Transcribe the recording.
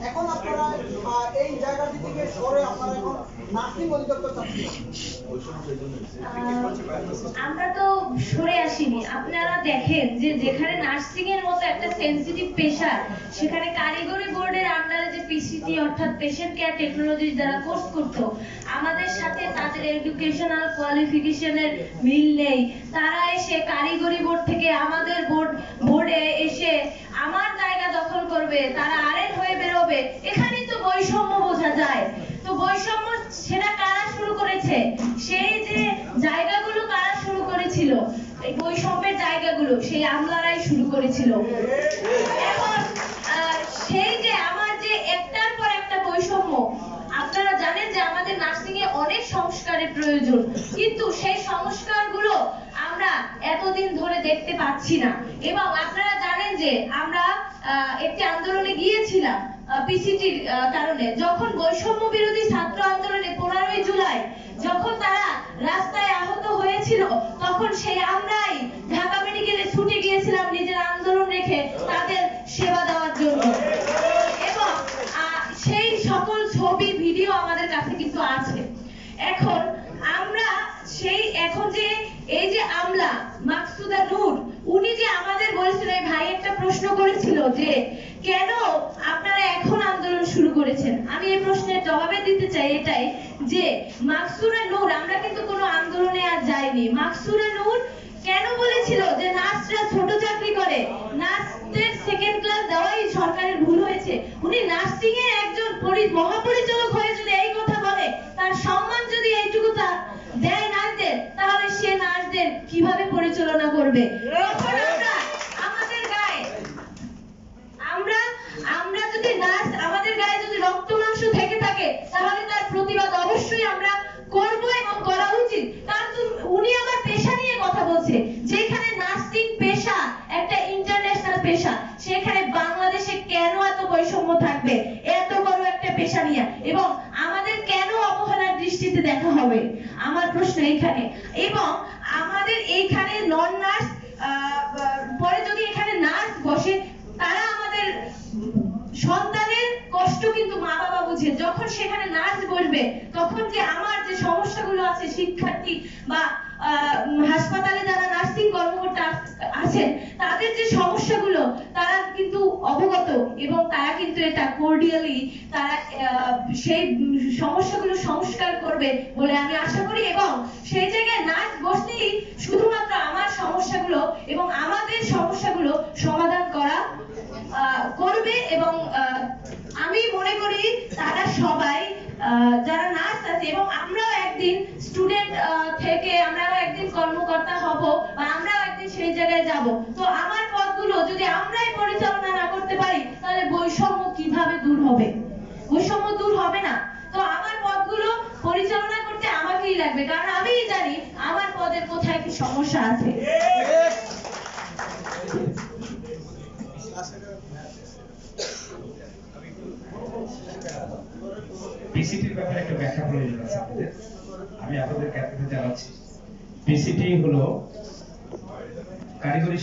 এখন আপনারা এই জায়গাটি থেকে সরে আপনারা এখন নার্সিং অধিদপ্তর চাচ্ছেন। আমরা তো সরে আসিনি। আপনারা দেখেন যে যেখানে নার্সিং এর মতো একটা সেনসিটিভ পেশা, সেখানে কারিগরি বোর্ডের আন্ডারে যে পিসিটি অর্থাৎ পেশেন্ট কেয়ার টেকনোলজি যারা কোর্স করতো, আমাদের সাথে তাদের এডুকেশনাল কোয়ালিফিকেশনের মিল নেই। তারা এসে কারিগরি বোর্ড থেকে আমাদের বোর্ডে এসে আমার জায়গা দখল করবে, তারা আরএন হয়ে বেরোবে। এখানেই তো বৈষম্য বোঝা যায়। তো বৈষম্য সেটা কারা শুরু করেছে? সেই যে জায়গাগুলো কারা শুরু করেছিল, এই বৈষম্যের জায়গাগুলো সেই আমলারাই শুরু করেছিল। এখন সেই যে আমার যে একটার পর একটা বৈষম্য, আপনারা জানেন যে আমাদের নার্সিং এ অনেক সংস্কারের প্রয়োজন, কিন্তু সেই সংস্কারগুলো আমরা এতদিন ধরে দেখতে পাচ্ছি না। এবং আপনারা জানেন যে আমরা একটি আন্দোলনে গিয়েছিলাম পিসিটির কারণে। যখন বৈষম্য বিরোধী ছাত্র আন্দোলনে 15ই জুলাই যখন তারা রাস্তায় আহত হয়েছিল, তখন সেই আমরাই ঢাকা মেডিকেলে ছুটে গিয়েছিলাম নিজের আন্দোলন রেখে তাদের সেবা দেওয়ার জন্য। এবং সেই সকল ছবি ভিডিও আমাদের কাছে কিন্তু আছে। এখন আমরা এখন যে এই যে আমলা মাকসুদা নূর, উনি যে আমাদের বলেছিল, ভাই একটা প্রশ্ন করেছিল যে কেন আপনারা এখন আন্দোলন শুরু করেছেন। আমি এই প্রশ্নের জবাবে দিতে চাই এটাই যে মাকসুদা নূর, আমরা কিন্তু কোনো আন্দোলনে আর যাইনি। মাকসুদা নূর কেন বলেছিল যে নার্সরা ছোট চাকরি করে, নার্সদের সেকেন্ড ক্লাস দেওয়াই সরকারের ভুল হয়েছে। উনি নার্সিং এর একজন মহাপরিচালক হয়ে যদি এই কথা বলে, তার সম্মান যদি এইটুকু দেয় নার্সদের, তাহলে সে নার্সদের কিভাবে পরিচালনা করবে? আমাদের গায়ে আমরা যদি নার্স, আমাদের গায়ে যদি রক্ত মাংস থেকে থাকে, তাহলে তার প্রতিবাদ অবশ্যই আমরা করব এবং করা উচিত। কারণ উনি আমার পেশা নিয়ে কথা বলছে। যেখানে নার্সিং পেশা একটা ইন্টারন্যাশনাল পেশা, সেখানে বাংলাদেশে কেন এত বৈষম্য থাকবে এত বড় একটা পেশা নিয়ে? এবং আমাদের কেন অবহেলার দৃষ্টিতে দেখা হবে? আমার প্রশ্ন এইখানে। এবং আমাদের এইখানে নন নার্স পরে যদি এখানে নার্স বসে, তারা আমাদের সন্তানের কষ্ট কিন্তু মা বাবা বুঝে। যখন সেখানে নার্স বসবে, তখন যে আমার যে সমস্যাগুলো আছে, শিক্ষার্থী বা হাসপাতালে যারা নার্সিং কর্মকর্তা আছেন, তাদের যে সমস্যাগুলো তারা কিন্তু অবগত, এবং তারা কিন্তু এটা কোর্ডিয়ালি তারা সেই সমস্যাগুলো সংস্কার করবে বলে আমি আশা করি। এবং সেই জায়গায় নার্স বসলেই শুধুমাত্র আমার সমস্যাগুলো এবং আমাদের সমস্যাগুলো সমাধান করবে। এবং আমি মনে করি তারা সবাই যারা নার্স আছে, এবং আমরাও একদিন স্টুডেন্ট থেকে আমরাও একদিন কর্মকর্তা হব, বা আমরাও একদিন সেই জায়গায় যাব। তো আমার পদগুলো যদি আমরাই পরিচালনা না করতে পারি, তাহলে বৈষম্য কিভাবে দূর হবে? বৈষম্য দূর হবে না। তো আমার পদগুলো পরিচালনা করতে আমাকেই লাগবে, কারণ আমিই জানি আমার পদের কোথায় কি সমস্যা আছে। পিসিটির ব্যাপারে একটা ব্যাখ্যা প্রয়োজন আছে আপনাদের। আমি আপনাদের ক্যাপ্টেনে জানাচ্ছি, পিসিটি হলো কারিগরি